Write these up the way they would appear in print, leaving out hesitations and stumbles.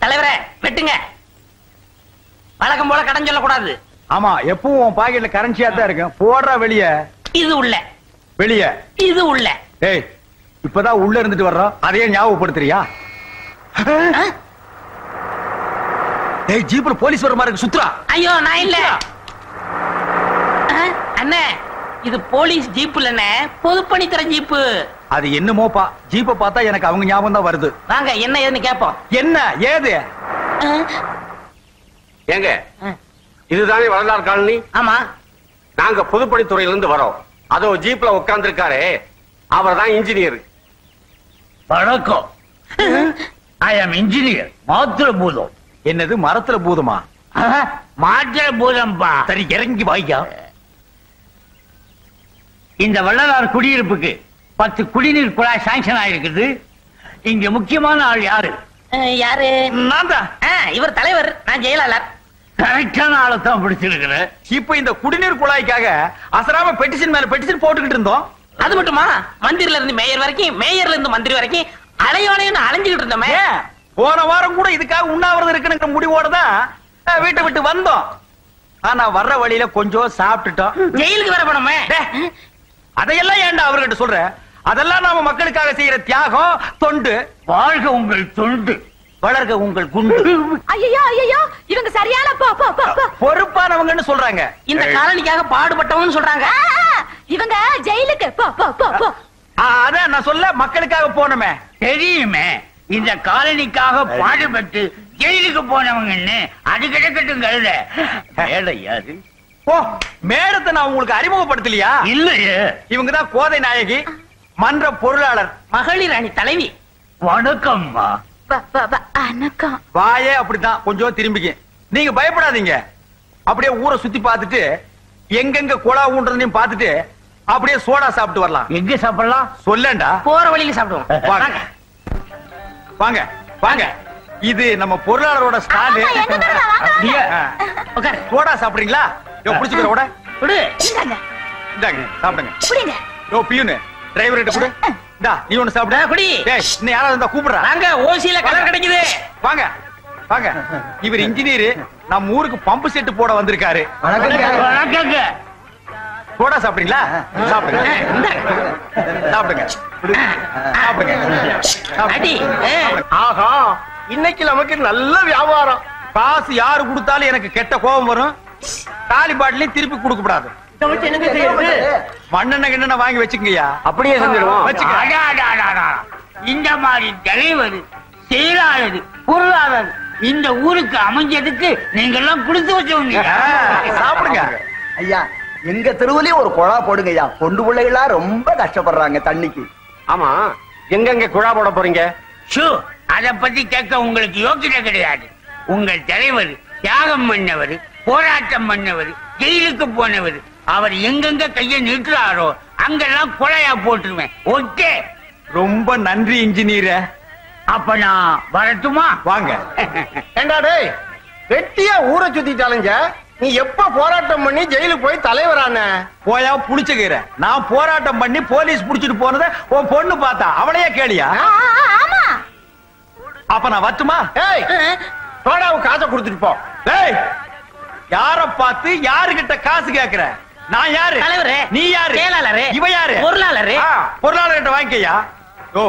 தலைவரே வெட்டுங்க. வழக்கம் போல கடன் சொல்லக்கூடாது. ஆமா, எப்பவும் உன் பாக்கெட்ல கரன்சியா தான் இருக்கும். போடுறா வெளிய. இது உள்ள. வெளிய. இது உள்ள. ஏய், இப்பதான் உள்ள இருந்துட்டு வர்றோம், அதையே ஞாபகப்படுத்துறியா? ஏய், ஜீப்ல போலீஸ் வர மாதிரி இருக்கு, சுத்ரா. ஐயோ, நான் இல்ல அண்ணே. இது போலீஸ் ஜீப் இல்லண்ணே, பொதுப்பணித்துறை ஜீப்பு. அது என்னமோப்பா, ஜீப்பை பார்த்தா எனக்கு அவங்க ஞாபகம் தான் வருது. வாங்க, என்ன ஏதுன்னு கேப்போம். என்ன ஏது? ஏங்க, இதுதானே வரலாறு காலனி? ஆமா. நாங்க பொதுப்பணித்துறையில இருந்து வரோம். அதோ ஜீப்ல உட்கார்ந்து இருக்காரு, அவர் தான் இன்ஜினியர். வணக்கம். ஐ ஆம் இன்ஜினியர் மாத்திர பூதம். என்னது மரத்துல பூதமா? மாத்திர பூதம்பா. சரி, இறங்கி வாய்க்கா. இந்த வள்ளலார் குடியிருப்புக்கு 10 குடிநீர் குழாய் சாங்ஷன் ஆயிருக்குது. இங்க முக்கியமான ஆள் யாரு? யாரு? நான் தான். இவர் தலைவர், நான் ஜெயலலிதா. கரெக்டான ஆளை தான் பிடிச்சிருக்கிறேன். இப்ப இந்த குடிநீர் குழாய்க்காக அசராம பெட்டிஷன் மேல பெட்டிஷன் போட்டுக்கிட்டு இருந்தோம். அது மட்டுமா, மந்திரில இருந்து மேயர் வரைக்கும், மேயர்ல இருந்து மந்திரி வரைக்கும் அலையோலையும் அலைஞ்சுக்கிட்டு இருந்தோமே. போன வாரம் கூட இதுக்காக உண்ணாவிரதம் இருக்குங்கிற முடிவோட தான் வீட்டை விட்டு வந்தோம். ஆனா வர்ற வழியில கொஞ்சம் சாப்பிட்டுட்டோம். ஜெயிலுக்கு வர போனோமே. அதையெல்லாம் ஏன்டா அவர்கிட்ட சொல்ற? அதெல்லாம் நாம மக்களுக்காக செய்யற தியாகம், தொண்டு. வாழ்க உங்கள் தொண்டு, வளர்க உங்கள் குண்டு. ஐயோ ஐயோ, இவங்க சரியான பொறுப்பானவங்கன்னு சொல்றாங்க. இந்த காலனிக்காக பாடுபட்டவன்னு சொல்றாங்க. இவங்க ஜெயிலுக்கு போ போ போ போ. அதான் நான் சொல்ல, மக்களுக்காக போனமே. தெரியுமே, இந்த காலனிக்காக பாடுபட்டு ஜெயிலுக்கு போனவங்கன்னு. அது கிடக்கட்டும் கருத. மேடை யாரு? ஓ, மேடத்தை நான் உங்களுக்கு அறிமுகப்படுத்தலையா? இல்லையே. இவங்கதான் கோதை நாயகி, மன்ற பொருளாளர், மகளிர் அணி தலைவி. வணக்கம்மா. வணக்கம். வாயே அப்படித்தான், கொஞ்சம் திரும்பிக்க. நீங்க பயப்படாதீங்க. அப்படியே ஊரை சுத்தி பார்த்துட்டு எங்கெங்க குழா ஊன்றதையும் பார்த்துட்டு அப்படியே சோடா சாப்பிட்டு வரலாம். எங்க சாப்பிடலாம் சொல்லேன்டா. போற வழியில சாப்பிடுவோம். வாங்க வாங்க வாங்க. இது நம்ம பொருளாளரோட ஸ்டால். சோடா சாப்பிடுறீங்களா? புடிச்சுக்கிற கூட இந்தாங்க, சாப்பிடுங்க. யோ பியூனு, டிரைவர் கிட்ட கொடு. இந்தா, நீ ஒண்ணு சாப்பிடு. குடி. டேய், இன்னும் யாராவது இருந்தா கூப்பிடுறா. வாங்க, ஓசியில கலர் கிடைக்குது. வாங்க வாங்க. இவர் இன்ஜினியர், நம்ம ஊருக்கு பம்பு செட்டு போட வந்திருக்காரு. வணக்கங்க. சோடா சாப்பிடுறீங்களா? சாப்பிடுங்க சாப்பிடுங்க சாப்பிடுங்க. ஆஹா, இன்னைக்கு நமக்கு நல்ல வியாபாரம். காசு யாரு கொடுத்தாலும் எனக்கு கெட்ட கோபம் வரும். காலி பாட்டிலையும் திருப்பி கொடுக்க கூடாது. மண்ணெண்ணெய் கிண்ணெண்ண வாங்கி வச்சுக்கங்கய்யா. அப்படியே செஞ்சிடுவோம். இந்த மாதிரி தலைவர், செயலாளர், பொருளாளர் இந்த ஊருக்கு அமைஞ்சதுக்கு நீங்க எல்லாம் கொடுத்து வச்சவங்க. சாப்பிடுங்க ஐயா. எங்க தெருவுலயும் ஒரு குழா போடுங்க ஐயா. பொண்டு பிள்ளைகளா ரொம்ப கஷ்டப்படுறாங்க தண்ணிக்கு. ஆமா, எங்க குழா போட போறீங்க? அத பத்தி கேட்க உங்களுக்கு யோக்கியதை கிடையாது. உங்கள் தலைவர் தியாகம் பண்ணவர், போராட்டம் பண்ணவர், ஜெயிலுக்கு போனவர். அவர் எங்கெங்க கைய நிறுத்துறாரோ அங்கெல்லாம் கொலையா போட்டுருவேன். ஓகே, ரொம்ப நன்றி இன்ஜினியர். அப்ப நான் வரட்டுமா? வாங்க. ஏண்டா டேய், வெட்டியா ஊரை சுத்திட்டாலுங்க. நீ எப்ப போராட்டம் பண்ணி ஜெயிலுக்கு போய் தலைவரான? போயா புடிச்சுக்கிற. நான் போராட்டம் பண்ணி போலீஸ் புடிச்சிட்டு போனத உன் பொண்ணு பார்த்தா, அவளையே கேளியா? அப்ப நான் வரட்டுமா? ஏய், சோடாவுக்கு காசை கொடுத்துட்டு போ. ஏய், யார பார்த்து யாருகிட்ட காசு கேக்குற? நான் யாரு? தலைவரே. நீ யாரு? செயலாளரே. இவ யாரு? பொருளாளரே. பொருளாளர்கிட்ட வாங்கிக்கையா. ஓ,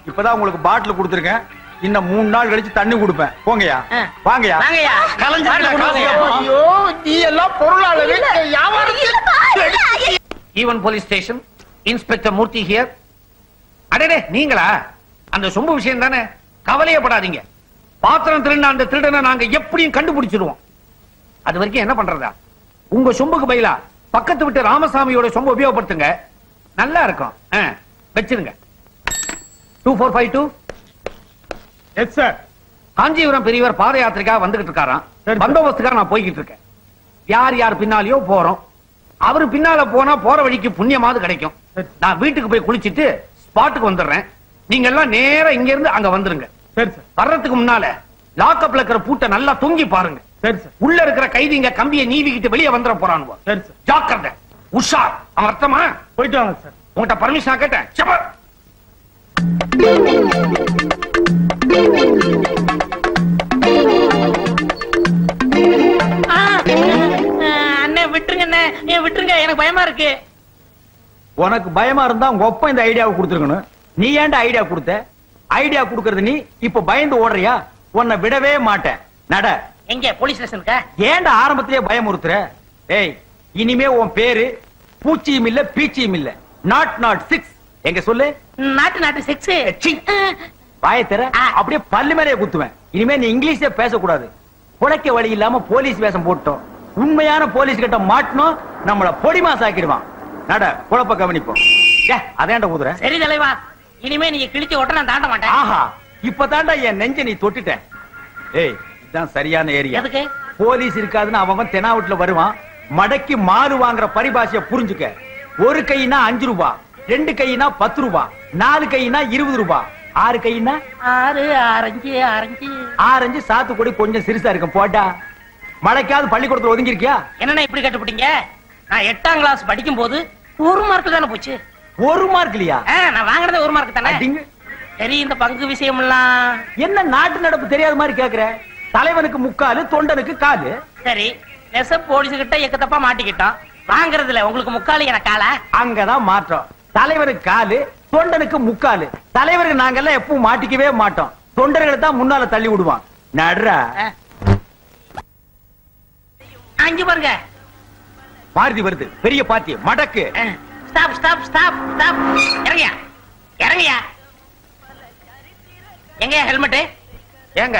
இப்பதான் உங்களுக்கு பாட்டில் கொடுத்துருக்கேன். இன்னும் 3 நாள் கழிச்சு தண்ணி கொடுப்பேன். போங்கயா. வாங்கயா. வாங்கயா. ஐயோ, நீ எல்லாம் பொருளாளர். Even police station, inspector Murthy here. அடடே, நீங்களா? அந்த சொம்பு விஷயம் தானே, கவலையப்படாதீங்க. பாத்திரம் திருடின அந்த திருடனை நாங்க எப்படியும் கண்டுபிடிச்சிருவோம். அது வரைக்கும் என்ன பண்றதா? உங்க சொம்புக்கு பதிலா பக்கத்து விட்டு ராமசாமியோட சொம்பு உபயோகப்படுத்துங்க, நல்லா இருக்கும். வச்சிருங்க. 2452. Yes sir. காஞ்சிபுரம் பெரியவர் பாத யாத்திரைக்காக வந்துகிட்டு இருக்காராம். பந்தோபஸ்துக்காக நான் போய்கிட்டு இருக்கேன். யார் யார் பின்னாலேயோ போறோம். அவரு பின்னால போனா போற வழிக்கு புண்ணியமாவது கிடைக்கும். நான் வீட்டுக்கு போய் குளிச்சிட்டு ஸ்பாட்டுக்கு வந்துடுறேன். நீங்க எல்லாம் நேரா இங்க இருந்து அங்க வந்துருங்க. வர்றதுக்கு முன்னால லாக்கப்ல இருக்கிற பூட்டை நல்லா தொங்கி பாருங்க. உள்ள இருக்கிற கைதிங்க கம்பியை நீவிக்கிட்டு வெளியே வந்துட போறானுவோ. ஜாக்கிரதை, உஷார். அவன் அர்த்தமா? போயிட்டு வாங்க சார். உங்கள்கிட்ட பர்மிஷன் கேட்டேன். இருக்கு. உனக்கு பயமா இருந்தா உங்க ஒப்ப இந்த ஐடியாவை கொடுத்துருக்கணும். நீ ஏன்டா ஐடியா கொடுத்த? ஐடியா கொடுக்கறது நீ இப்ப பயந்து ஓடுறியா? உன்னை விடவே மாட்டேன். நட. எங்க போலீஸ் ஸ்டேஷனுக்கா? ஏன்டா ஆரம்பத்திலேயே பயமுறுத்துற? ஏய், இனிமே உன் பேரு பூச்சியும் இல்ல பீச்சியும் இல்ல. நாட் 6. எங்க சொல்லு. நாட்டு 6. வாயை தர அப்படியே பல்லு மேலே குத்துவேன். இனிமே நீ இங்கிலீஷே பேசக்கூடாது. புழைக்க வழி இல்லாம போலீஸ் வேஷம் போட்டோம். உண்மையான போலீஸ் கிட்ட மாட்டணும், நம்மள பொடிமா சாக்கிடுவான். நட, குழப்ப கவனிப்போம். அதேண்ட ஊதுற. சரி தலைவா, இனிமே நீங்க கிழிச்சு ஓட்ட நான் தாண்ட மாட்டேன். ஆஹா, இப்பதான்டா என் நெஞ்ச நீ தொட்டுட்ட. ஏய், இதுதான் சரியான ஏரியா. எதுக்கு? போலீஸ் இருக்காதுன்னு அவன் தெனாவுட்ல வருவான். மடக்கி மாறு வாங்குற பரிபாஷைய புரிஞ்சுக்க. ஒரு கைனா 5 ரூபாய், 2 கைனா 10 ரூபாய், 4 கைனா 20 ரூபாய், 6 கைனா 6 ஆரஞ்சு. ஆரஞ்சு சாத்துக்குடி கொஞ்சம் சிறுசா இருக்கும். போட்டா மழைக்காவது பள்ளிக்கூடத்துல ஒதுங்கி இருக்கியா? என்னன்னா இப்படி கட்டுப்பிட்டீங்க? நான் 8ஆம் கிளாஸ் படிக்கும் போது 1 மார்க் தானே போச்சு. 1 மார்க் இல்லையா? நான் வாங்கினது 1 மார்க் தானே. சரி, இந்த பங்கு விஷயம் எல்லாம் என்ன நாட்டு நடப்பு தெரியாத மாதிரி கேக்குற? தலைவனுக்கு முக்காலு, தொண்டனுக்கு காலு. சரி, நெச போலீஸ் கிட்ட எக்கத்தப்பா மாட்டிக்கிட்டோம். வாங்குறதுல உங்களுக்கு முக்காலு எனக்கு காலா? அங்கதான் மாற்றம். தலைவனுக்கு காலு, தொண்டனுக்கு முக்காலு. தலைவருக்கு நாங்கெல்லாம் எப்பவும் மாட்டிக்கவே மாட்டோம். தொண்டர்களை தான் முன்னால தள்ளி விடுவான். நடுறா. அஞ்சு பாருங்க, மாருதி வருது. பெரிய பாத்தி மடக்கு. Stop stop stop stop. இறங்கியா இறங்கியா. எங்க ஹெல்மெட்? ஏங்க,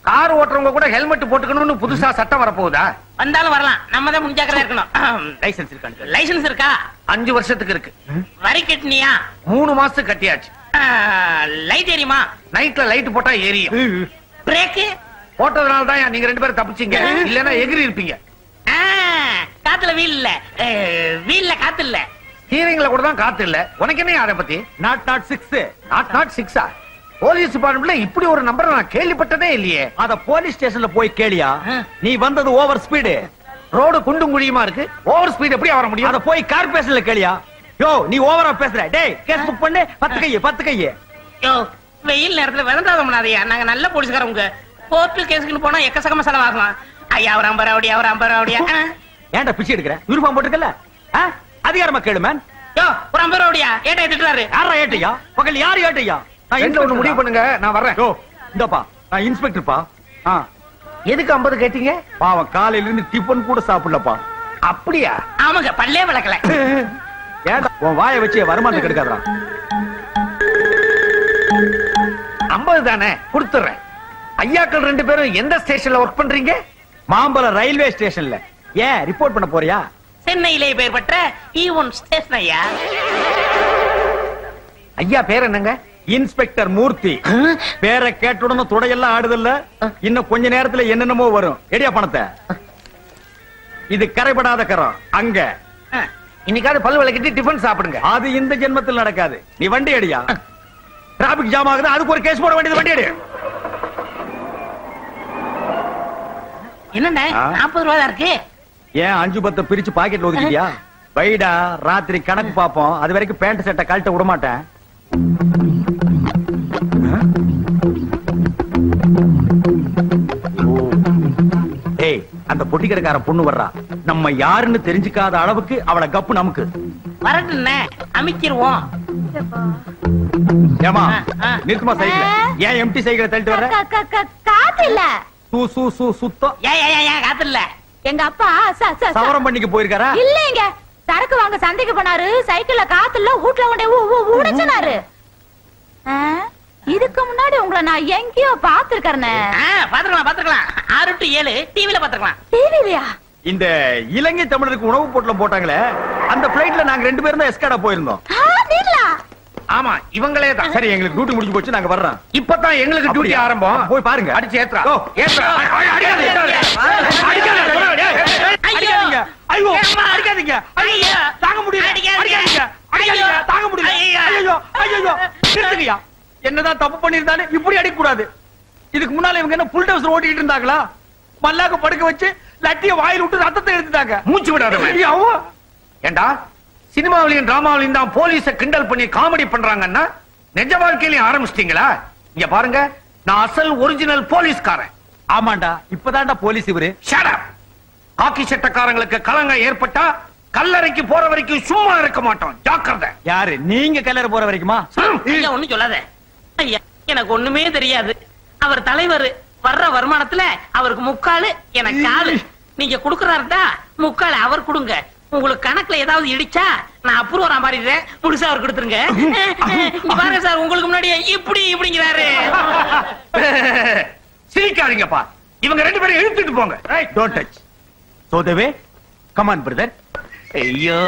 கார் ஓட்டுறவங்க கூட ஹெல்மெட் போட்டுக்கணும்னு புதுசா சட்டம் வரப்போகுதா? வந்தாலும் வரலாம், நம்ம தான் முன்ஜாக்கிரதையா இருக்கணும். லைசன்ஸ் இருக்கா? லைசன்ஸ் இருக்கா? 5 வருஷத்துக்கு இருக்கு. வரி கட்டினியா? 3 மாசத்துக்கு கட்டியாச்சு. லைட் எரியுமா? நைட்ல லைட் போட்டா எரியும். பிரேக் போட்டதுனால தான் நீங்க 2 பேரும் தப்பிச்சீங்க. இல்லன்னா எகிரி இருப்பீங்க. காத்துல வீல் இல்ல, வீல்ல காத்து இல்ல. ஹீரிங்ல கூட தான் காத்து இல்ல. உனக்கு என்ன அத பத்தி? நாட் 6. நாட் 6. போலீஸ் டிபார்ட்மெண்ட்ல இப்படி ஒரு நம்பரை நான் கேள்விப்பட்டதே இல்லையே. அத போலீஸ் ஸ்டேஷன்ல போய் கேளியா. நீ வந்தது ஓவர் ஸ்பீடு. ரோடு குண்டும் குழியுமா இருக்கு. ஓவர் ஸ்பீட் எப்படி வர முடியும்? அத போய் கார்பரேஷன்ல கேளியா. யோ, நீ ஓவரா பேசுற. டேய், கேஸ் புக் பண்ணு. 10 கை. யோ, வெயில் நேரத்துல விளந்தாத பண்ணாதயா. நாங்க நல்ல போலீஸ்காரங்க. கோர்ட்டு கேஸ்க்கு போனா எக்கச்சக்கமா செலவாகலாம். ஐயா அவர் 50 ரூபாய், அவர் 50 ரூபாய். ஏன்டா பிச்சை எடுக்கிற? யூனிஃபார்ம் போட்டுக்கல. அதிகாரமா கேளு மேன். யோ, ஒரு 50 ரூபாய் ஏட்டை திட்டுறாரு. யாரா ஏட்டையா? பக்கத்துல யாரு ஏட்டையா? நான் என்ன ஒண்ணு முடிவு பண்ணுங்க, நான் வர்றேன். யோ, இந்தப்பா, நான் இன்ஸ்பெக்டர்ப்பா. எதுக்கு 50 கேட்டீங்க? பாவம் காலையில இருந்து டிபன் கூட சாப்பிடலப்பா. அப்படியா? ஆமாங்க, பல்லே விளக்கல. ஏன்டா உன் வாயை வச்சு வருமானத்துக்கு எடுக்காதடா. 50 தானே, கொடுத்துறேன். ஐயாக்கள் 2 பேரும் எந்த ஸ்டேஷன்ல ஒர்க் பண்றீங்க? மாம்பலம் ரயில்வே ஸ்டேஷன்ல. ஏன் ரிப்போர்ட் பண்ண போறியா? சென்னையிலே பெயர் பெற்ற ஈவன் ஸ்டேஷன் ஐயா. ஐயா பேர் என்னங்க? இன்ஸ்பெக்டர் மூர்த்தி. பேரை கேட்டுடனும் துடையெல்லாம் ஆடுதல்ல. இன்னும் கொஞ்ச நேரத்துல என்னென்னமோ வரும். எடியா பணத்தை. இது கரைபடாத கரம். அங்க இன்னைக்காவது பல் விளக்கிட்டு டிஃபன் சாப்பிடுங்க. அது இந்த ஜென்மத்தில் நடக்காது. நீ வண்டி அடியா. டிராபிக் ஜாம் ஆகுது, அதுக்கு ஒரு கேஸ் போட வேண்டியது. வண்டி அடி. என்னண்ணே 40 ரூபாய் தான் இருக்கு. ஏன் 5-10 பிரிச்சு பாக்கெட்ல ஒதுக்கிட்டியா? வைடா, ராத்திரி கணக்கு பாப்போம். அது வரைக்கும் பேண்ட் சட்டை கழட்ட விட மாட்டேன். ஏய், அந்த பொட்டிக்கடைக்கார பொண்ணு வர்றா. நம்ம யாருன்னு தெரிஞ்சுக்காத அளவுக்கு அவளை கப்பு நமக்கு. வரட்டுண்ணே, அமைக்கிருவோம். ஏமா, நிறுத்துமா சைக்கிள். ஏன் எம்டி சைக்கிளை தள்ளிட்டு வர்ற? காத்து இல்ல. சுத்தம். ஏன் காத்து இல்ல? எங்க அப்பா சவரம் பண்ணிக்க போயிருக்காரா? இல்லங்க, சரக்கு வாங்க சந்தைக்கு போனாரு. சைக்கிள்ல காத்து இல்ல, வீட்ல கொண்டே உடைச்சனாரு. இதுக்கு முன்னாடி உங்களை நான் எங்கேயோ பாத்துருக்கேன். பாத்துக்கலாம். 6 to 7 டிவில பாத்துக்கலாம். டிவிலயா? இந்த இலங்கை தமிழருக்கு உணவு பொட்டலம் போட்டாங்களே, அந்த பிளைட்ல நாங்க 2 பேரும் தான் எஸ்காடா போயிருந்தோம். ஆமா, இவங்களே தான். சரி, எங்களுக்கு டியூட்டி முடிஞ்சு போச்சு, நாங்க வர்றோம். இப்பதான் எங்களுக்கு டியூட்டி ஆரம்பம். போய் பாருங்க. அடிச்சு ஏத்ரா. அடிக்காதீங்க. தாங்க முடியல. தாங்க முடியல. என்னதான் தப்பு பண்ணிருந்தாலும் இப்படி அடிக்க கூடாது. இதுக்கு முன்னால இவங்க என்ன புல் டவுசர் ஓட்டிட்டு இருந்தாங்களா? மல்லாக்க படுக்க வச்சு லட்டிய வாயில விட்டு ரத்தத்தை எடுத்துட்டாங்க. மூச்சு விடாத. ஏண்டா, சினிமாவிலையும் டிராமாவிலையும் தான் போலீஸ கிண்டல் பண்ணி காமெடி பண்றாங்கன்னா நிஜ வாழ்க்கையிலையும் ஆரம்பிச்சிட்டீங்களா? இங்க பாருங்க, நான் அசல் ஒரிஜினல் போலீஸ்காரன். ஆமாண்டா, இப்பதான்டா போலீஸ் இவரு. Shut up. காக்கி சட்டக்காரங்களுக்கு கலங்க ஏற்பட்டா கல்லறைக்கு போற வரைக்கும் சும்மா இருக்க மாட்டோம். ஜாக்கிரதை. யாரு நீங்க கல்லறை போற வரைக்குமா? ஐயா ஒண்ணும் சொல்லாத ஐயா, எனக்கு ஒண்ணுமே தெரியாது. அவர் தலைவர், வர்ற வருமானத்துல அவருக்கு முக்காலு எனக்கு காலு. நீங்க குடுக்கறாருடா முக்காலு அவர் கொடுங்க. உங்களுக்கு கணக்குல ஏதாவது இடிச்சா நான் அப்ரூவரா மாறிடுறேன், முழுசா அவர் கொடுத்துருங்க. பாருங்க சார், உங்களுக்கு முன்னாடியே இப்படி இப்படிங்கிறாரு. சிரிக்காதீங்கப்பா, இவங்க 2 பேரும் இழுத்துட்டு போங்க. Don't touch. So Deve, come on brother. ஐயோ